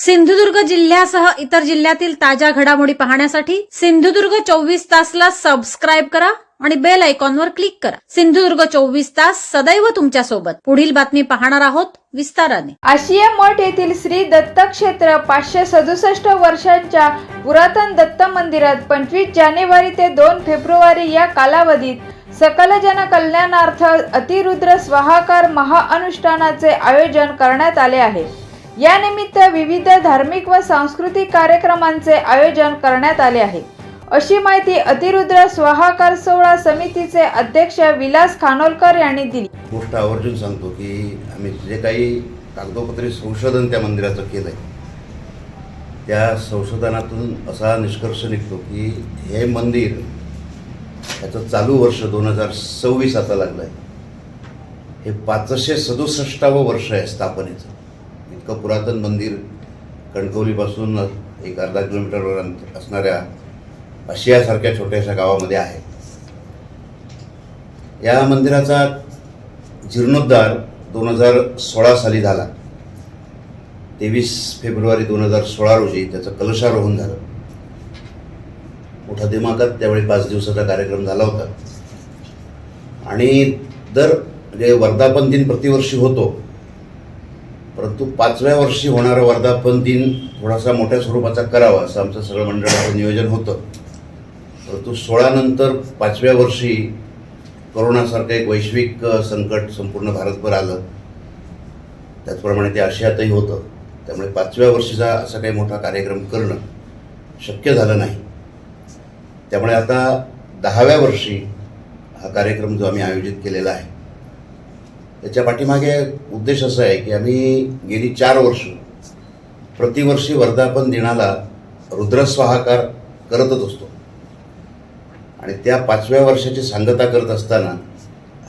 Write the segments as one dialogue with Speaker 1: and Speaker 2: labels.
Speaker 1: सिंधुदुर्ग जिल्ह्यासह इतर जिल्ह्यातील ताज्या घडामोडी पाहण्यासाठी सिंधुदुर्ग 24 तासला सबस्क्राईब करा आणि बेल आयकॉनवर क्लिक करा। सिंधुदुर्ग 24 तास सदैव तुमच्या सोबत। पुढील बातमी पाहणार आहोत विस्ताराने।
Speaker 2: आशिया मठ येथील श्री दत्त क्षेत्र 567 वर्षांच्या पुरातन दत्त मंदिरात 25 जानेवारी ते 2 फेब्रुवारी या कालावधीत सकल जन कल्याणार्थ अतिरुद्र स्वाहाकार महाअनुष्ठानाचे आयोजन करण्यात आले आहे। या निमित्त विविध धार्मिक व सांस्कृतिक कार्यक्रमांचे आयोजन करण्यात आले आहे, अशी माहिती अतिरुद्र स्वाहाकार सोहळा समितीचे अध्यक्ष विलास खानोलकर यांनी दिली।
Speaker 3: गोष्ट आवर्जून सांगतो की आम्ही जे काही कागदोपत्री संशोधन त्या मंदिराचं केलंय, त्या संशोधनातून असा निष्कर्ष निघतो की हे मंदिर याचं चालू वर्ष 2026 आता लागलं आहे। हे 567वं वर्ष आहे स्थापनेचं। इतकं पुरातन मंदिर कणकवलीपासून एक अर्धा किलोमीटरवर असणाऱ्या आशियासारख्या छोट्याशा गावामध्ये आहे। या मंदिराचा जीर्णोद्धार 2016 साली झाला। 23 फेब्रुवारी 2016 रोजी त्याचं कलशारोहण झालं। मोठा दिमागात त्यावेळी 5 दिवसाचा कार्यक्रम झाला होता आणि म्हणजे वर्धापन दिन प्रतिवर्षी होतो, परंतु 5व्या वर्षी होणारा वर्धापन दिन थोडासा मोठ्या स्वरूपाचा करावा असं आमचं सगळं मंडळाचं नियोजन होतं। परंतु 16 नंतर 5व्या वर्षी कोरोनासारखं एक वैश्विक संकट संपूर्ण भारतभर आलं, त्याचप्रमाणे ते आशियातही होतं। त्यामुळे 5व्या वर्षीचा असा काही मोठा कार्यक्रम करणं शक्य झालं नाही। त्यामुळे आता 10व्या वर्षी हा कार्यक्रम जो आम्ही आयोजित केलेला आहे, त्याच्या पाठीमागे उद्देश असा आहे की आम्ही गेली 4 वर्ष प्रतिवर्षी वर्धापन दिनाला रुद्रस्वाहाकार करतच असतो आणि त्या 5व्या वर्षाची सांगता करत असताना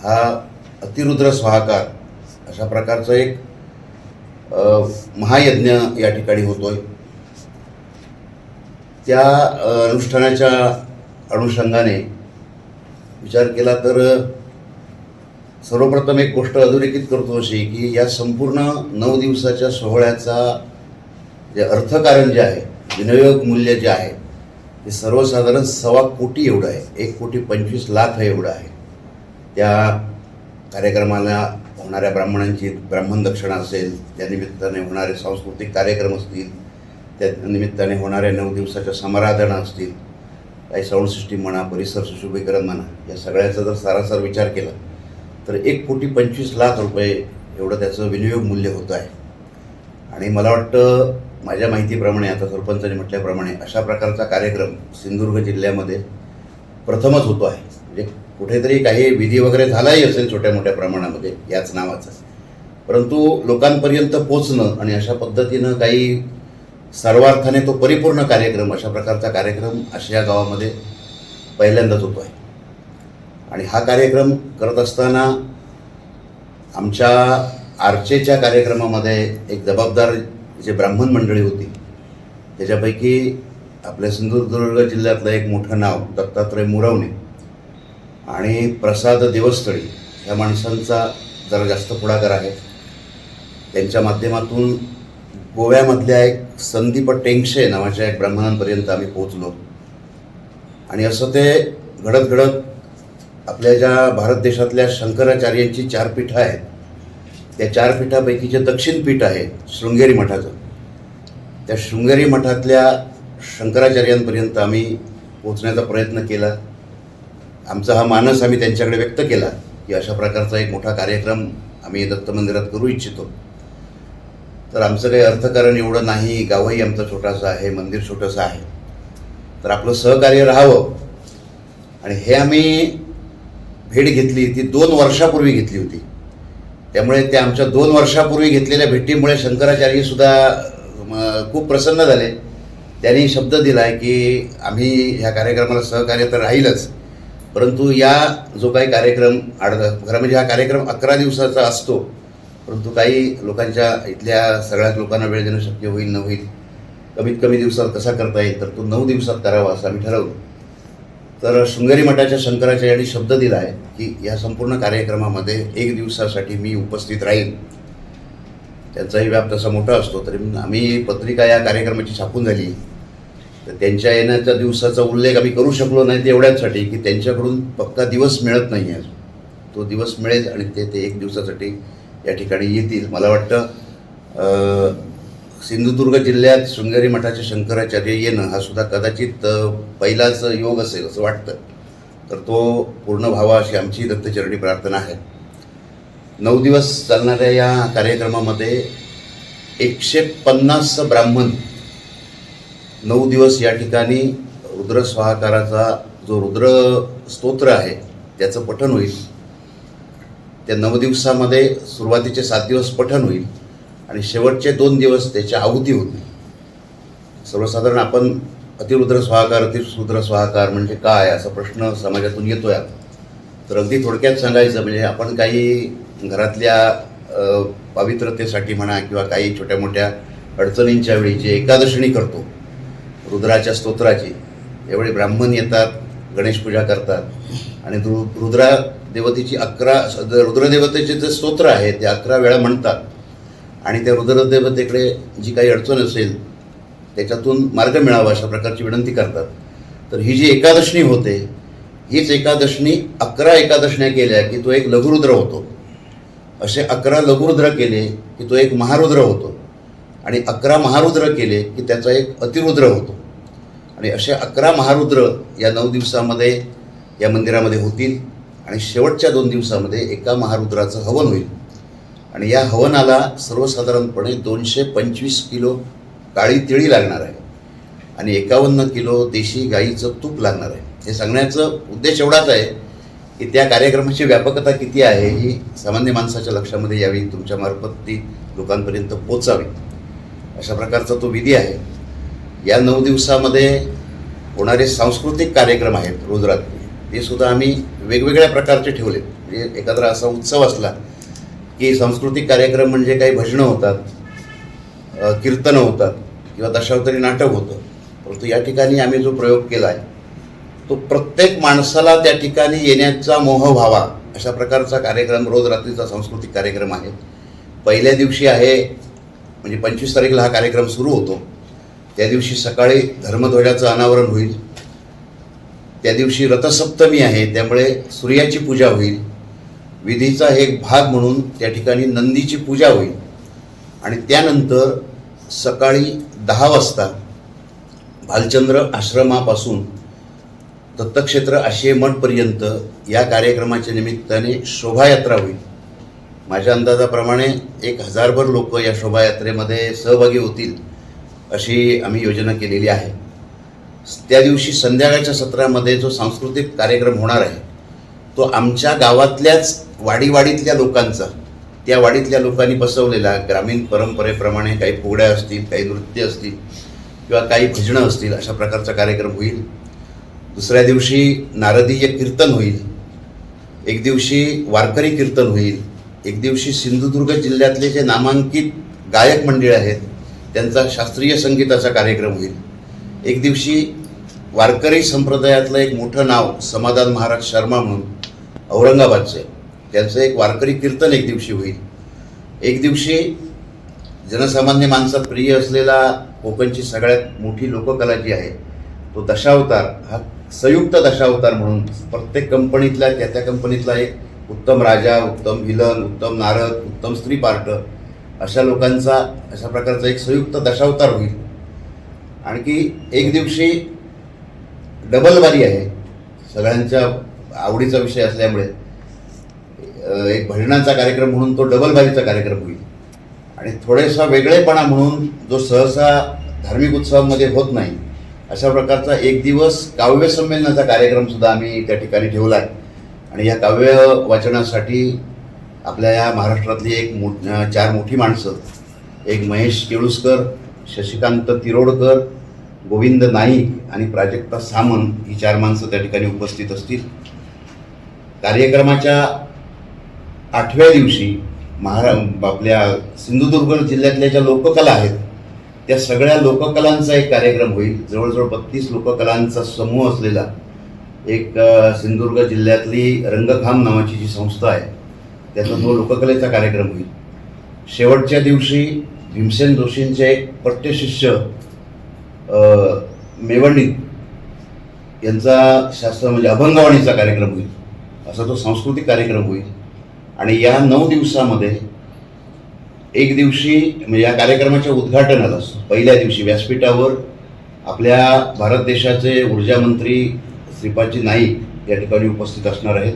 Speaker 3: हा अतिरुद्र स्वाहाकार अशा प्रकारचा एक महायज्ञ या ठिकाणी होतोय। त्या अनुष्ठानाच्या अनुषंगाने विचार केला तर सर्वप्रथम एक गोष्ट अधोरेखित करतो अशी की या संपूर्ण 9 दिवसाच्या सोहळ्याचा जे अर्थकारण जे आहे, विनियोग मूल्य जे आहे, ते सर्वसाधारण 1.25 कोटी एवढं आहे। 1,25,00,000 एवढं आहे। त्या कार्यक्रमाला होणाऱ्या ब्राह्मणांची ब्राह्मण दक्षिणा असेल, त्या निमित्ताने होणारे सांस्कृतिक कार्यक्रम असतील, त्या निमित्ताने होणाऱ्या 9 दिवसाच्या समाराधना असतील, काही साऊंड सिस्टीम म्हणा, परिसर सुशोभीकरण म्हणा, या सगळ्याचा जर सारासार विचार केला तर 1,25,00,000 रुपये एवढं त्याचं विनियोग मूल्य होतं आहे। आणि मला वाटतं माझ्या माहितीप्रमाणे, आता सरपंचांनी म्हटल्याप्रमाणे, अशा प्रकारचा कार्यक्रम सिंधुदुर्ग जिल्ह्यामध्ये प्रथमच होतो आहे। म्हणजे कुठेतरी काही विधी वगैरे झालाही असेल छोट्या मोठ्या प्रमाणामध्ये याच नावाचा, परंतु लोकांपर्यंत पोचणं आणि अशा पद्धतीनं काही सर्वार्थाने तो परिपूर्ण कार्यक्रम, अशा प्रकारचा कार्यक्रम आशिया गावामध्ये पहिल्यांदाच होतो आहे। आणि हा कार्यक्रम करत असताना आमच्या आर्चेच्या कार्यक्रमामध्ये एक जबाबदार जे ब्राह्मण मंडळी होती, त्याच्यापैकी आपल्या सिंधुदुर्ग जिल्ह्यातलं एक मोठं नाव दत्तात्रय मुरवणे आणि प्रसाद देवस्थळी या माणसांचा जरा जास्त पुढाकार आहे। त्यांच्या माध्यमातून गोव्यामधल्या एक संदीप टेंगशे नावाच्या एक ब्राह्मणांपर्यंत आम्ही पोहोचलो। आणि असं ते घडत घडत आपल्या ज्या भारत देशातल्या शंकराचार्यांची 4 पीठं आहेत, त्या 4 पीठापैकी जे दक्षिण पीठ आहे शृंगेरी मठाचं, त्या शृंगेरी मठातल्या शंकराचार्यांपर्यंत आम्ही पोचण्याचा प्रयत्न केला। आमचा हा मानस आम्ही त्यांच्याकडे व्यक्त केला की अशा प्रकारचा एक मोठा कार्यक्रम आम्ही दत्त मंदिरात करू इच्छितो। तर आमचं काही अर्थकारण एवढं नाही, गावही आमचं छोटंसं आहे, मंदिर छोटंसं आहे, तर आपलं सहकार्य राहावं। आणि हे आम्ही भेट घेतली ती 2 वर्षापूर्वी घेतली होती। त्यामुळे त्या आमच्या 2 वर्षापूर्वी घेतलेल्या भेटीमुळे शंकराचार्यसुद्धा खूप प्रसन्न झाले। त्यांनी शब्द दिला आहे की आम्ही ह्या कार्यक्रमाला सहकार्य तर राहीलच, परंतु या जो काही कार्यक्रम खरं म्हणजे हा कार्यक्रम 11 दिवसाचा असतो, परंतु काही लोकांच्या इथल्या सगळ्याच लोकांना वेळ देणं शक्य होईल न होईल, कमीत कमी दिवसात कसा करता येईल, तर तो 9 दिवसात करावा असं आम्ही ठरवलं। तर शृंगेरी मठाच्या शंकराचार्यांनी शब्द दिला आहे की या संपूर्ण कार्यक्रमामध्ये 1 दिवसासाठी मी उपस्थित राहील। त्यांचाही व्याप तसा मोठा असतो. तरी आम्ही पत्रिका या कार्यक्रमाची छापून झाली, तर त्यांच्या येण्याच्या दिवसाचा उल्लेख आम्ही करू शकलो नाही. ते एवढ्याचसाठी की त्यांच्याकडून पक्का दिवस मिळत नाही आहे. तो दिवस मिळेल आणि ते एक दिवसासाठी या ठिकाणी येतील. मला वाटतं सिंधुदुर्ग जिल्ह्यात शृंगेरी मठाचे शंकराचार्य येणं हा सुद्धा कदाचित पहिलाच योग असेल असं वाटतं. तर तो पूर्ण व्हावा अशी आमची दत्तचरणी प्रार्थना आहे. 9 दिवस चालणाऱ्या या कार्यक्रमामध्ये 150 ब्राह्मण 9 दिवस या ठिकाणी रुद्र स्वाहाकाराचा जो रुद्र स्तोत्र आहे त्याचं पठण होईल. त्या 9 दिवसामध्ये सुरुवातीचे 7 दिवस पठण होईल आणि शेवटचे 2 दिवस त्याच्या आहुती होतील. सर्वसाधारण आपण अतिरुद्र स्वाहाकार म्हणजे काय असा प्रश्न समाजातून येतोय. तर अगदी थोडक्यात सांगायचं म्हणजे आपण काही घरातल्या पवित्रतेसाठी म्हणा किंवा काही छोट्या मोठ्या अडचणींच्या वेळी जे एकादशणी करतो रुद्राच्या स्तोत्राची, यावेळी ब्राह्मण येतात, गणेश पूजा करतात आणि रुद्रा देवतेची रुद्रदेवतेचे जे स्तोत्र आहे ते 11 वेळा म्हणतात आणि त्या रुद्रदेवतेकडे जी काही अडचण असेल त्याच्यातून मार्ग मिळावा अशा प्रकारची विनंती करतात. तर ही जी एकादशनी होते हीच एकादशनी 11 एकादशण्या केल्या की तो एक लघुरुद्र होतो. असे 11 लघुरुद्र केले की तो एक महारुद्र होतो आणि 11 महारुद्र केले की त्याचा एक अतिरुद्र होतो. आणि असे 11 महारुद्र या 9 दिवसामध्ये या मंदिरामध्ये होतील आणि शेवटच्या 2 दिवसामध्ये एका महारुद्राचं हवन होईल. आणि या हवनाला सर्वसाधारणपणे 225 किलो काळी तिळी लागणार आहे आणि 51 किलो देशी गाईचं तूप लागणार आहे. हे सांगण्याचं उद्देश एवढाच आहे की त्या कार्यक्रमाची व्यापकता किती आहे ही सामान्य माणसाच्या लक्षामध्ये यावी, तुमच्यामार्फत ती लोकांपर्यंत पोचावी अशा प्रकारचा तो विधी आहे. या 9 दिवसामध्ये होणारे सांस्कृतिक कार्यक्रम आहेत रोजरात्री, ते सुद्धा आम्ही वेगवेगळ्या प्रकारचे ठेवले. म्हणजे एखादा असा उत्सव असला की सांस्कृतिक कार्यक्रम म्हणजे काही भजनं होतात, कीर्तनं होतात किंवा दशावतारी नाटक होतं. परंतु या ठिकाणी आम्ही जो प्रयोग केला आहे तो प्रत्येक माणसाला त्या ठिकाणी येण्याचा मोह व्हावा अशा प्रकारचा कार्यक्रम रोज रात्रीचा सांस्कृतिक कार्यक्रम आहे. पहिल्या दिवशी आहे म्हणजे 25 तारीखला हा कार्यक्रम सुरू होतो. त्या दिवशी सकाळी धर्मध्वजाचं अनावरण होईल. त्या दिवशी रथसप्तमी आहे, त्यामुळे सूर्याची पूजा होईल. विधीचा एक भाग म्हणून त्या ठिकाणी नंदीची पूजा होईल आणि त्यानंतर सकाळी 10 वाजता भालचंद्र आश्रमापासून दत्तक्षेत्र आशिये मठपर्यंत या कार्यक्रमाच्या निमित्ताने शोभायात्रा होईल. माझ्या अंदाजाप्रमाणे 1000भर लोक या शोभायात्रेमध्ये सहभागी होतील अशी आम्ही योजना केलेली आहे. त्या दिवशी संध्याकाळच्या सत्रामध्ये जो सांस्कृतिक कार्यक्रम होणार आहे तो आमच्या गावातल्याच वाडीवाडीतल्या लोकांचा, त्या वाडीतल्या लोकांनी बसवलेला ग्रामीण परंपरेप्रमाणे काही फुगड्या असतील, काही नृत्य असतील किंवा काही भजनं असतील अशा प्रकारचा कार्यक्रम होईल. दुसऱ्या दिवशी नारदीय कीर्तन होईल. एक दिवशी वारकरी कीर्तन होईल. एक दिवशी सिंधुदुर्ग जिल्ह्यातले जे नामांकित गायक मंडळ आहेत त्यांचा शास्त्रीय संगीताचा कार्यक्रम होईल. एक दिवशी वारकरी संप्रदायातलं एक मोठं नाव समाधान महाराज शर्मा म्हणून औरंगाबादचे, त्यांचं एक वारकरी कीर्तन एक दिवशी होईल. एक दिवशी जनसामान्य माणसात प्रिय असलेला कोकणची सगळ्यात मोठी लोककला जी आहे तो दशावतार, हा संयुक्त दशावतार म्हणून प्रत्येक कंपनीतल्या त्या कंपनीतला एक उत्तम राजा, उत्तम विलन, उत्तम नारद, उत्तम स्त्री पार्ट अशा लोकांचा अशा प्रकारचा एक संयुक्त दशावतार होईल. आणखी एक दिवशी डबल बारी आहे, सगळ्यांच्या आवडीचा विषय असल्यामुळे एक भजनाचा कार्यक्रम म्हणून तो डबल बारीचा कार्यक्रम होईल. आणि थोडासा वेगळेपणा म्हणून जो सहसा धार्मिक उत्सवामध्ये होत नाही अशा प्रकारचा एक दिवस काव्य संमेलनाचा कार्यक्रम सुद्धा आम्ही त्या ठिकाणी ठेवला आहे. आणि या काव्य वाचनासाठी आपल्या या महाराष्ट्रातली 4 मोठी माणसं, एक महेश केळुसकर, शशिकांत तिरोडकर, गोविंद नाईक आणि प्राजक्ता सामंत ही 4 माणसं त्या ठिकाणी उपस्थित असतील. कार्यक्रमाच्या 8व्या दिवशी आपल्या सिंधुदुर्ग जिल्ह्यातल्या ज्या लोककला आहेत त्या सगळ्या लोककलांचा एक कार्यक्रम होईल. जवळजवळ 32 लोककलांचा समूह असलेला एक सिंधुदुर्ग जिल्ह्यातली रंगखाम नावाची जी संस्था आहे त्याचा तो लोककलेचा कार्यक्रम होईल. शेवटच्या दिवशी भीमसेन जोशींचे एक पट्टशिष्य मेवंडी यांचा शास्त्र म्हणजे अभंगवाणीचा कार्यक्रम होईल, असा तो सांस्कृतिक कार्यक्रम होईल. आणि या 9 दिवसामध्ये एक दिवशी म्हणजे या कार्यक्रमाच्या उद्घाटनाला पहिल्या दिवशी व्यासपीठावर आपल्या भारत देशाचे ऊर्जा मंत्री श्रीपादजी नाईक या ठिकाणी उपस्थित असणार आहेत.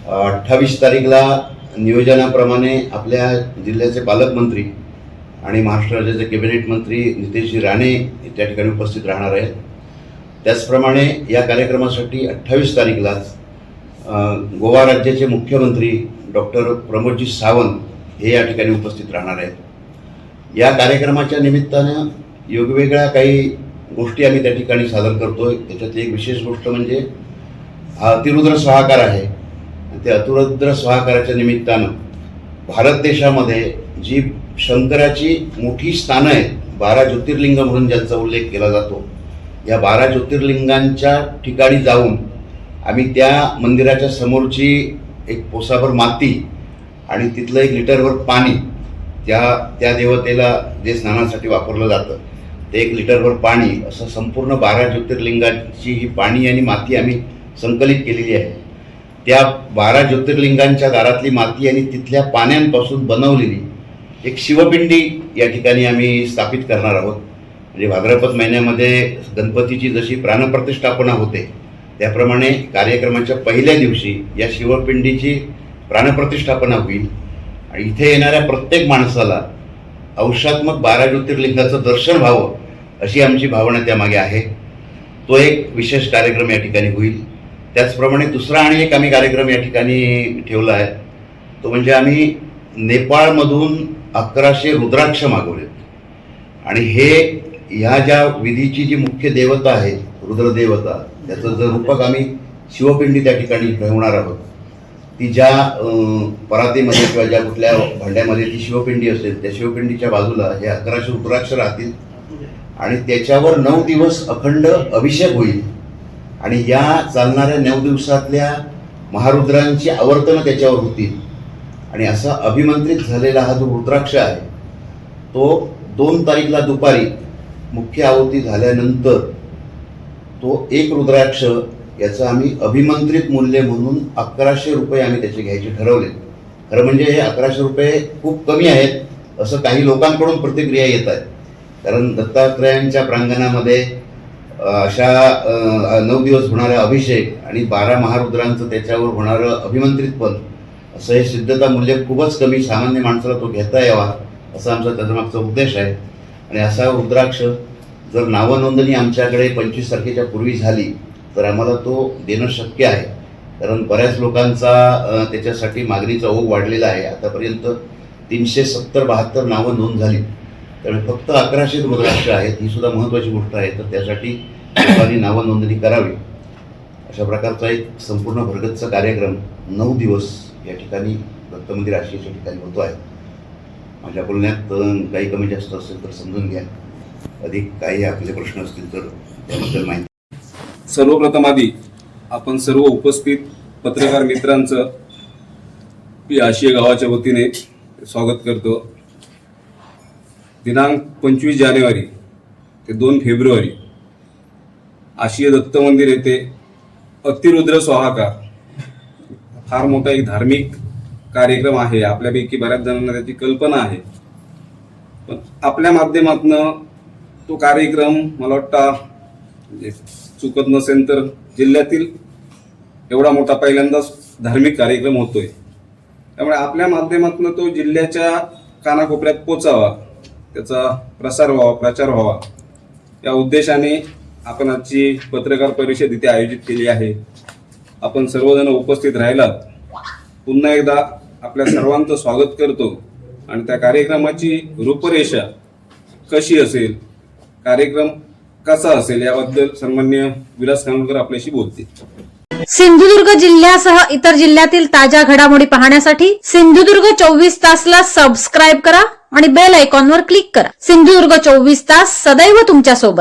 Speaker 3: 28 तारीखला नियोजनाप्रमाणे आपल्या जिल्ह्याचे पालकमंत्री आणि महाराष्ट्र राज्याचे कॅबिनेट मंत्री नितेशजी राणे त्या ठिकाणी उपस्थित राहणार आहेत. त्याचप्रमाणे या कार्यक्रमासाठी 28 तारीखलाच गोवा राज्याचे मुख्यमंत्री डॉक्टर प्रमोदजी सावंत हे या ठिकाणी उपस्थित राहणार आहेत. या कार्यक्रमाच्या निमित्तानं वेगवेगळ्या काही गोष्टी आम्ही त्या ठिकाणी सादर करतोय. त्याच्यातली एक विशेष गोष्ट म्हणजे हा अतिरुद्र स्वाहाकार आहे. त्या अतिरुद्र स्वाहाकाराच्या निमित्तानं भारत देशामध्ये जी शंकराची मोठी स्थानं आहेत, 12 ज्योतिर्लिंग म्हणून ज्यांचा उल्लेख केला जातो, या 12 ज्योतिर्लिंगांच्या ठिकाणी जाऊन आम्ही त्या मंदिराच्या समोरची एक पोसाभर माती आणि तिथलं 1 लिटरभर पाणी त्या देवतेला जे स्नानासाठी वापरलं जातं ते 1 लिटरभर पाणी असं संपूर्ण 12 ज्योतिर्लिंगाची ही पाणी आणि माती आम्ही संकलित केलेली आहे. त्या 12 ज्योतिर्लिंगांच्या दारातली माती आणि तिथल्या पाण्यांपासून बनवलेली एक शिवपिंडी या ठिकाणी आम्ही स्थापित करणार आहोत. म्हणजे भाद्रपद महिन्यामध्ये गणपतीची जशी प्राणप्रतिष्ठापना होते त्याप्रमाणे कार्यक्रमाच्या पहिल्या दिवशी या शिवपिंडीची प्राणप्रतिष्ठापना होईल आणि इथे येणाऱ्या प्रत्येक माणसाला औषधात्मक 12 ज्योतिर्लिंगाचं दर्शन व्हावं अशी आमची भावना त्यामागे आहे. तो एक विशेष कार्यक्रम या ठिकाणी होईल. त्याचप्रमाणे दुसरा आणि एक आम्ही कार्यक्रम या ठिकाणी ठेवला आहे, तो म्हणजे आम्ही नेपाळमधून 1100 रुद्राक्ष मागवलेत आणि हे ह्या ज्या विधीची जी मुख्य देवता आहे रुद्रदेवता, त्याचं जर रूपक आम्ही शिवपिंडी त्या ठिकाणी ठेवणार आहोत. ती ज्या परातीमध्ये किंवा ज्या कुठल्या भांड्यामध्ये ती शिवपिंडी असेल त्या शिवपिंडीच्या बाजूला हे 1100 रुद्राक्ष राहतील आणि त्याच्यावर 9 दिवस अखंड अभिषेक होईल आणि या चालणाऱ्या 9 दिवसातल्या महारुद्रांची आवर्तनं त्याच्यावर होतील. आणि असा अभिमंत्रित झालेला हा जो रुद्राक्ष आहे तो 2 तारीखला दुपारी मुख्य आहुती झाल्यानंतर तो 1 रुद्राक्ष याचं आम्ही अभिमंत्रित मूल्य म्हणून 1100 रुपये आम्ही त्याचे घ्यायचे ठरवले. खरं म्हणजे हे 1100 रुपये खूप कमी आहेत असं काही लोकांकडून प्रतिक्रिया येत आहेत, कारण दत्तात्रयांच्या प्रांगणामध्ये अशा 9 दिवस होणारा अभिषेक आणि 12 महारुद्रांचं त्याच्यावर होणारं अभिमंत्रितपण असं हे सिद्धता मूल्य खूपच कमी, सामान्य माणसाला तो घेता यावा असा आमचा त्याच्यामागचा उद्देश आहे. आणि असा रुद्राक्ष जर नावनोंदणी आमच्याकडे 25 तारखेच्या पूर्वी झाली तर आम्हाला तो देणं शक्य आहे, कारण बऱ्याच लोकांचा त्याच्यासाठी मागणीचा ओघ वाढलेला आहे. आतापर्यंत 370-72 नावं नोंद झाली, त्यामुळे फक्त 1100 रुद्राक्ष आहेत. ही सुद्धा महत्त्वाची गोष्ट आहे, तर त्यासाठी लोकांनी नावं नोंदणी करावी. अशा प्रकारचा एक संपूर्ण भरगतचा कार्यक्रम 9 दिवस या ठिकाणी दत्त मंदिर आशियाच्या ठिकाणी होतो आहे. माझ्या बोलण्यात काही कमी जास्त असेल तर समजून घ्या. अधिक काही आपले प्रश्न असतील तर त्याबद्दल माहिती.
Speaker 4: सर्वप्रथम आधी आपण सर्व उपस्थित पत्रकार मित्रांचं या आशिया गावाच्या वतीने स्वागत करतो. दिनांक 25 जानेवारी ते 2 फेब्रुवारी आशिया दत्त मंदिर येथे अतिरुद्र स्वाहाकार फार मोठा एक धार्मिक कार्यक्रम आहे. आपल्यापैकी बऱ्याच जणांना त्याची कल्पना आहे, पण आपल्या माध्यमातून तो कार्यक्रम मला वाटतं म्हणजे चुकत नसेल तर जिल्ह्यातील एवढा मोठा पहिल्यांदाच धार्मिक कार्यक्रम होतोय. त्यामुळे आपल्या माध्यमातून तो जिल्ह्याच्या कानाकोपऱ्यात पोचावा, त्याचा प्रसार व्हावा, प्रचार व्हावा या उद्देशाने आपण आजची पत्रकार परिषद इथे आयोजित केली आहे. आपण सर्वजण उपस्थित राहिलात. पुन्हा एकदा आपल्या सर्वांचं स्वागत करतो आणि त्या कार्यक्रमाची रूपरेषा कशी असेल, कार्यक्रम कसा असेल याबद्दल सन्माननीय विलास खानोलकर आपल्याशी बोलतील.
Speaker 1: सिंधुदुर्ग जिल्ह्यासह इतर जिल्ह्यातील ताज्या घडामोडी पाहण्यासाठी सिंधुदुर्ग 24 तासला सबस्क्राईब करा आणि बेल आयकॉनवर क्लिक करा. सिंधुदुर्ग 24 तास सदैव तुमच्या सोबत.